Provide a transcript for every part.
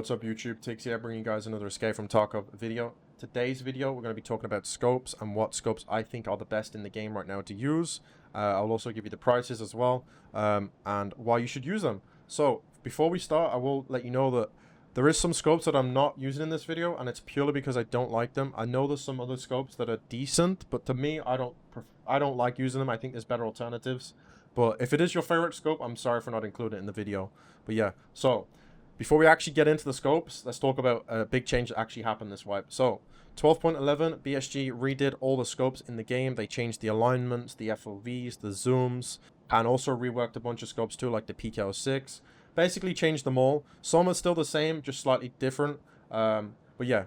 What's up YouTube, Tigz here, bringing you guys another Escape from Tarkov video. Today's video, we're going to be talking about scopes and what scopes I think are the best in the game right now to use. I'll also give you the prices as well, and why you should use them. So, before we start, I will let you know that there is some scopes that I'm not using in this video, and it's purely because I don't like them. I know there's some other scopes that are decent, but to me, I don't like using them. I think there's better alternatives. But if it is your favorite scope, I'm sorry for not including it in the video. But yeah, so before we actually get into the scopes, let's talk about a big change that actually happened this wipe. So, 12.11, BSG redid all the scopes in the game. They changed the alignments, the FOVs, the zooms, and also reworked a bunch of scopes too, like the PKO6. Basically changed them all. Some are still the same, just slightly different. But yeah.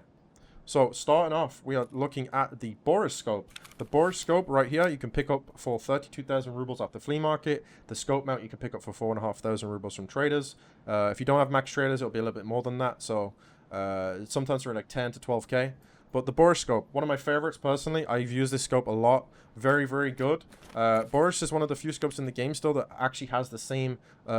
So, starting off, we are looking at the Boroscope. The Boroscope right here, you can pick up for 32,000 rubles off the flea market. The scope mount you can pick up for 4,500 rubles from traders. If you don't have max traders, it'll be a little bit more than that. So, sometimes they're like 10 to 12k. But the Boroscope, one of my favorites personally. I've used this scope a lot. Very, very good. Boros is one of the few scopes in the game still that actually has the same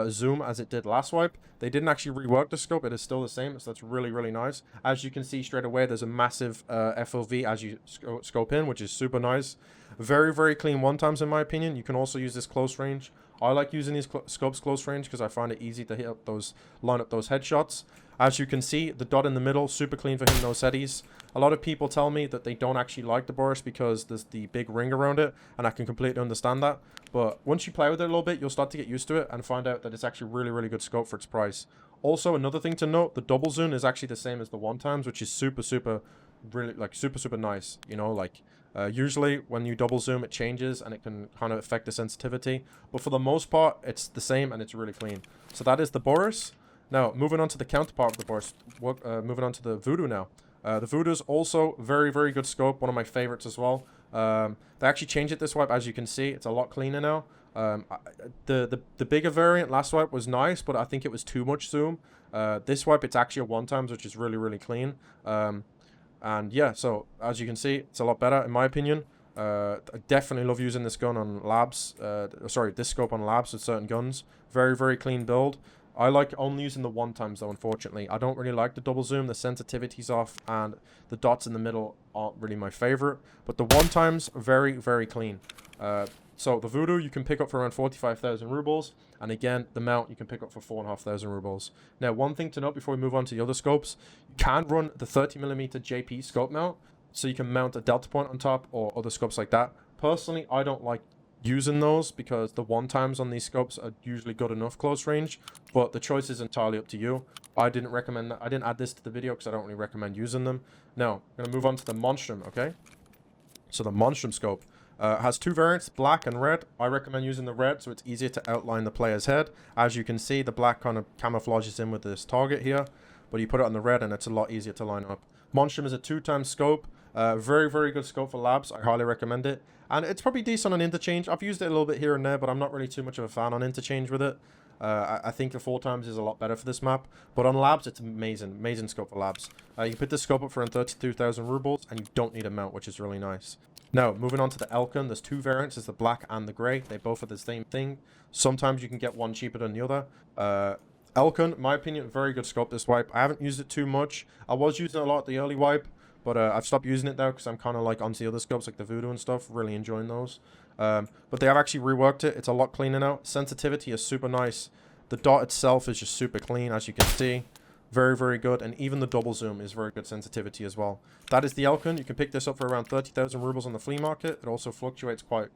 zoom as it did last wipe. They didn't actually rework the scope. It is still the same, so that's really, really nice. As you can see straight away, there's a massive FOV as you scope in, which is super nice. Very, very clean one-times in my opinion. You can also use this close range. I like using these scopes close range because I find it easy to line up those headshots. As you can see, the dot in the middle, super clean for hitting those headies. A lot of people tell me that they don't actually like the Boros because there's the big ring around it, and I can completely understand that. But once you play with it a little bit, you'll start to get used to it and find out that it's actually really, really good scope for its price. Also, another thing to note, the double zoom is actually the same as the one-times, which is super, super nice. You know, like, usually when you double zoom, it changes and it can kind of affect the sensitivity. But for the most part, it's the same and it's really clean. So that is the Boros. Now, moving on to the counterpart of the Boros, moving on to the Voodoo now. The Voodoo is also very, very good scope, one of my favorites as well. They actually changed it this wipe, as you can see. It's a lot cleaner now. The bigger variant last wipe was nice, but I think it was too much zoom. This wipe, it's actually a one-times, which is really, really clean. And yeah, so as you can see, it's a lot better, in my opinion. I definitely love using this gun on labs. This scope on labs with certain guns. Very, very clean build. I like only using the one-times though, unfortunately. I don't really like the double zoom, the sensitivity's off, and the dots in the middle aren't really my favorite. But the one-times, very, very clean. So the Voodoo you can pick up for around 45,000 rubles, and again, the mount you can pick up for 4,500 rubles. Now, one thing to note before we move on to the other scopes, you can run the 30mm JP scope mount, so you can mount a delta point on top or other scopes like that. Personally, I don't like using those because the one-times on these scopes are usually good enough close range, but the choice is entirely up to you. I didn't recommend that. I didn't add this to the video because I don't really recommend using them. Now, I'm going to move on to the Monstrum, okay? So the Monstrum scope has two variants, black and red. I recommend using the red so it's easier to outline the player's head. As you can see, the black kind of camouflages in with this target here, but you put it on the red and it's a lot easier to line up. Monstrum is a 2-times scope. Very, very good scope for labs. I highly recommend it. And it's probably decent on interchange. I've used it a little bit here and there, but I'm not really too much of a fan on interchange with it. I think the 4-times is a lot better for this map. But on labs, it's amazing. Amazing scope for labs. You can put this scope up for around 32,000 rubles, and you don't need a mount, which is really nice. Now, moving on to the Elcan, there's two variants. There's the black and the grey. They both are the same thing. Sometimes you can get one cheaper than the other. Elcan, in my opinion, very good scope this wipe. I haven't used it too much. I was using it a lot the early wipe, but I've stopped using it now because I'm kind of like onto the other scopes like the Voodoo and stuff. Really enjoying those. But they have actually reworked it. It's a lot cleaner now. Sensitivity is super nice. The dot itself is just super clean, as you can see. Very, very good. And even the double zoom is very good sensitivity as well. That is the Elcan. You can pick this up for around 30,000 rubles on the flea market. It also fluctuates quite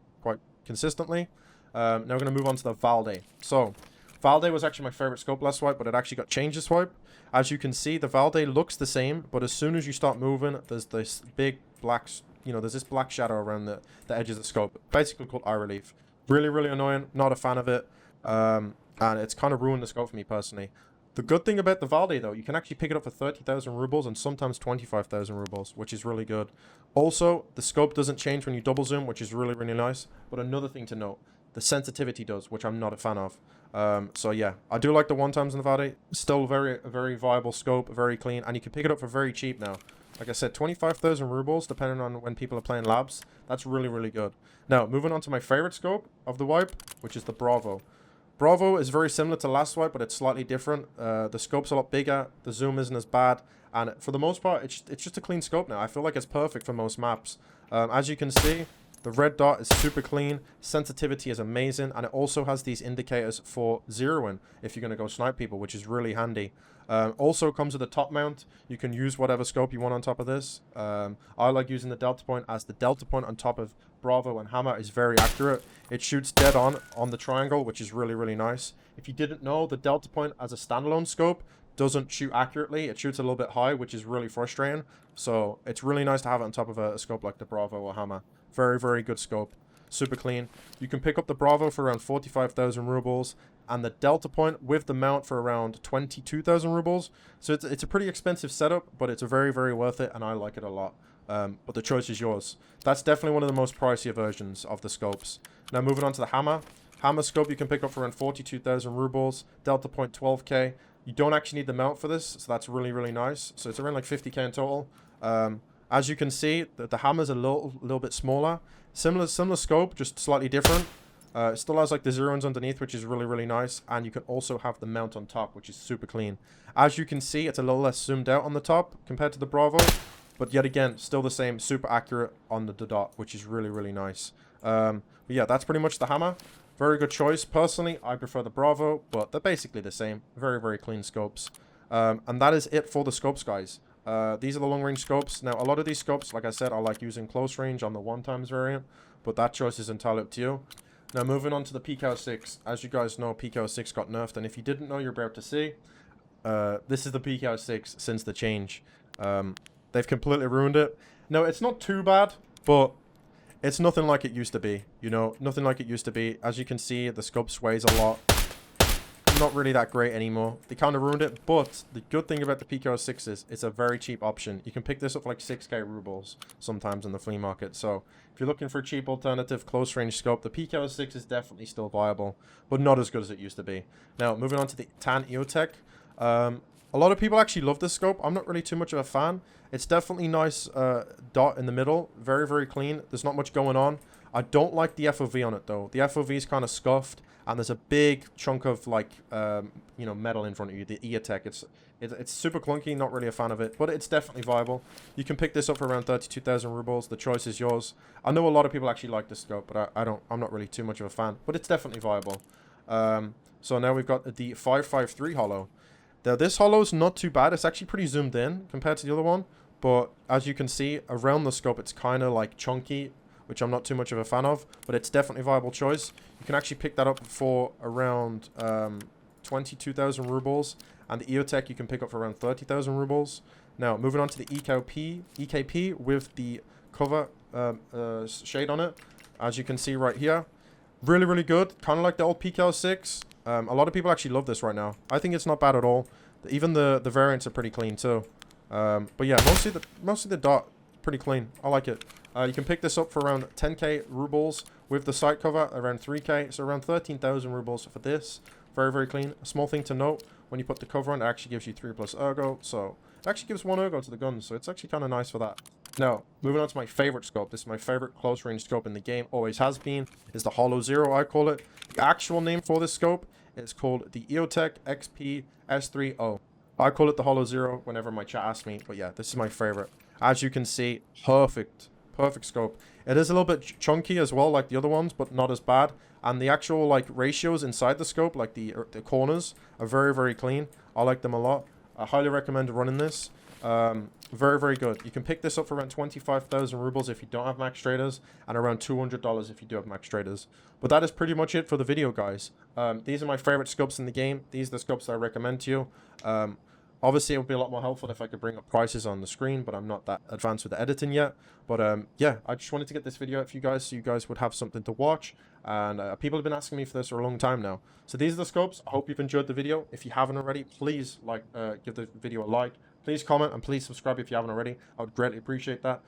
consistently. Now we're going to move on to the Valeday. So, Valeday was actually my favorite scope last wipe, but it actually got changed this wipe. As you can see, the Valeday looks the same, but as soon as you start moving, there's this big black, there's this black shadow around the edges of the scope, basically called eye relief. Really, really annoying. Not a fan of it. And it's kind of ruined the scope for me personally. The good thing about the Valeday, though, you can actually pick it up for 30,000 rubles and sometimes 25,000 rubles, which is really good. Also, the scope doesn't change when you double zoom, which is really, really nice. But another thing to note, the sensitivity does, which I'm not a fan of. So yeah, I do like the one-times in the Valeday. Still a very viable scope, very clean, and you can pick it up for very cheap now. Like I said, 25,000 rubles, depending on when people are playing labs. That's really, really good. Now, moving on to my favorite scope of the wipe, which is the Bravo. Bravo is very similar to last wipe, but it's slightly different. The scope's a lot bigger, the zoom isn't as bad, and for the most part, it's just a clean scope now. I feel like it's perfect for most maps. As you can see, the red dot is super clean, sensitivity is amazing, and it also has these indicators for zeroing if you're going to go snipe people, which is really handy. Also comes with a top mount. You can use whatever scope you want on top of this. I like using the delta point, as the delta point on top of Bravo and Hammer is very accurate. It shoots dead on the triangle, which is really, really nice. If you didn't know, the delta point as a standalone scope doesn't shoot accurately. It shoots a little bit high, which is really frustrating. So it's really nice to have it on top of a scope like the Bravo or Hammer. Very, very good scope. Super clean. You can pick up the Bravo for around 45,000 rubles, and the delta point with the mount for around 22,000 rubles. So it's a pretty expensive setup, but it's a very, very worth it, and I like it a lot. But the choice is yours. That's definitely one of the most pricier versions of the scopes. Now moving on to the Hammer. Hammer scope you can pick up for around 42,000 rubles. Delta point 12k. You don't actually need the mount for this, so that's really, really nice. So it's around like 50k in total. As you can see, the Hammer's a little bit smaller. Similar scope, just slightly different. It still has like the zeros underneath, which is really, really nice. And you can also have the mount on top, which is super clean. As you can see, it's a little less zoomed out on the top compared to the Bravo. But yet again, still the same, super accurate on the dot, which is really, really nice. But yeah, that's pretty much the Hammer. Very good choice. Personally, I prefer the Bravo, but they're basically the same. Very, very clean scopes. And that is it for the scopes, guys. These are the long-range scopes. Now, a lot of these scopes, like I said, I like using close range on the 1x variant, but that choice is entirely up to you. Now, moving on to the PKO6. As you guys know, PKO6 got nerfed, and if you didn't know, you're about to see. This is the PKO6 since the change. They've completely ruined it. No, it's not too bad, but it's nothing like it used to be. You know, nothing like it used to be. As you can see, the scope sways a lot. Not really that great anymore. They kind of ruined it, but the good thing about the PKO6 is it's a very cheap option. You can pick this up for like 6k rubles sometimes in the flea market. So if you're looking for a cheap alternative close range scope, the PKO6 is definitely still viable, but not as good as it used to be. Now, moving on to the Tan EOTech. A lot of people actually love this scope. I'm not really too much of a fan. It's definitely nice dot in the middle. Very, very clean. There's not much going on. I don't like the FOV on it, though. The FOV is kind of scuffed, and there's a big chunk of, like, you know, metal in front of you, the EOTech. It's super clunky, not really a fan of it, but it's definitely viable. You can pick this up for around 32,000 rubles. The choice is yours. I know a lot of people actually like this scope, but I'm not really too much of a fan, but it's definitely viable. So now we've got the 553 holo. Now, this holo's not too bad. It's actually pretty zoomed in compared to the other one, but as you can see, around the scope, it's kind of, like, chunky, which I'm not too much of a fan of, but it's definitely a viable choice. You can actually pick that up for around 22,000 rubles, and the EOTech you can pick up for around 30,000 rubles. Now, moving on to the EKP with the cover shade on it, as you can see right here. Really, really good. Kind of like the old PKO6. A lot of people actually love this right now. I think it's not bad at all. Even the variants are pretty clean too. But yeah, mostly the dot pretty clean. I like it. You can pick this up for around 10k rubles with the sight cover, around 3k, so around 13,000 rubles for this. Very, very clean. A small thing to note, when you put the cover on, it actually gives you 3+ ergo, so it actually gives 1 ergo to the gun, so it's actually kind of nice for that. Now, moving on to my favorite scope. This is my favorite close range scope in the game, always has been, is the Holo Zero, I call it. The actual name for this scope is called the EOTech XP S3O. I call it the Holo Zero whenever my chat asks me, but yeah, this is my favorite. As you can see, perfect scope. It is a little bit chunky as well, like the other ones, but not as bad. And the actual, like, ratios inside the scope, like the corners, are very, very clean. I like them a lot. I highly recommend running this. Very, very good. You can pick this up for around 25,000 rubles if you don't have max traders, and around $200 if you do have max traders. But that is pretty much it for the video, guys. These are my favorite scopes in the game. These are the scopes that I recommend to you. Obviously, it would be a lot more helpful if I could bring up prices on the screen, but I'm not that advanced with the editing yet. But yeah, I just wanted to get this video out for you guys so you guys would have something to watch. And people have been asking me for this for a long time now. So these are the scopes. I hope you've enjoyed the video. If you haven't already, please give the video a like. Please comment and please subscribe if you haven't already. I would greatly appreciate that.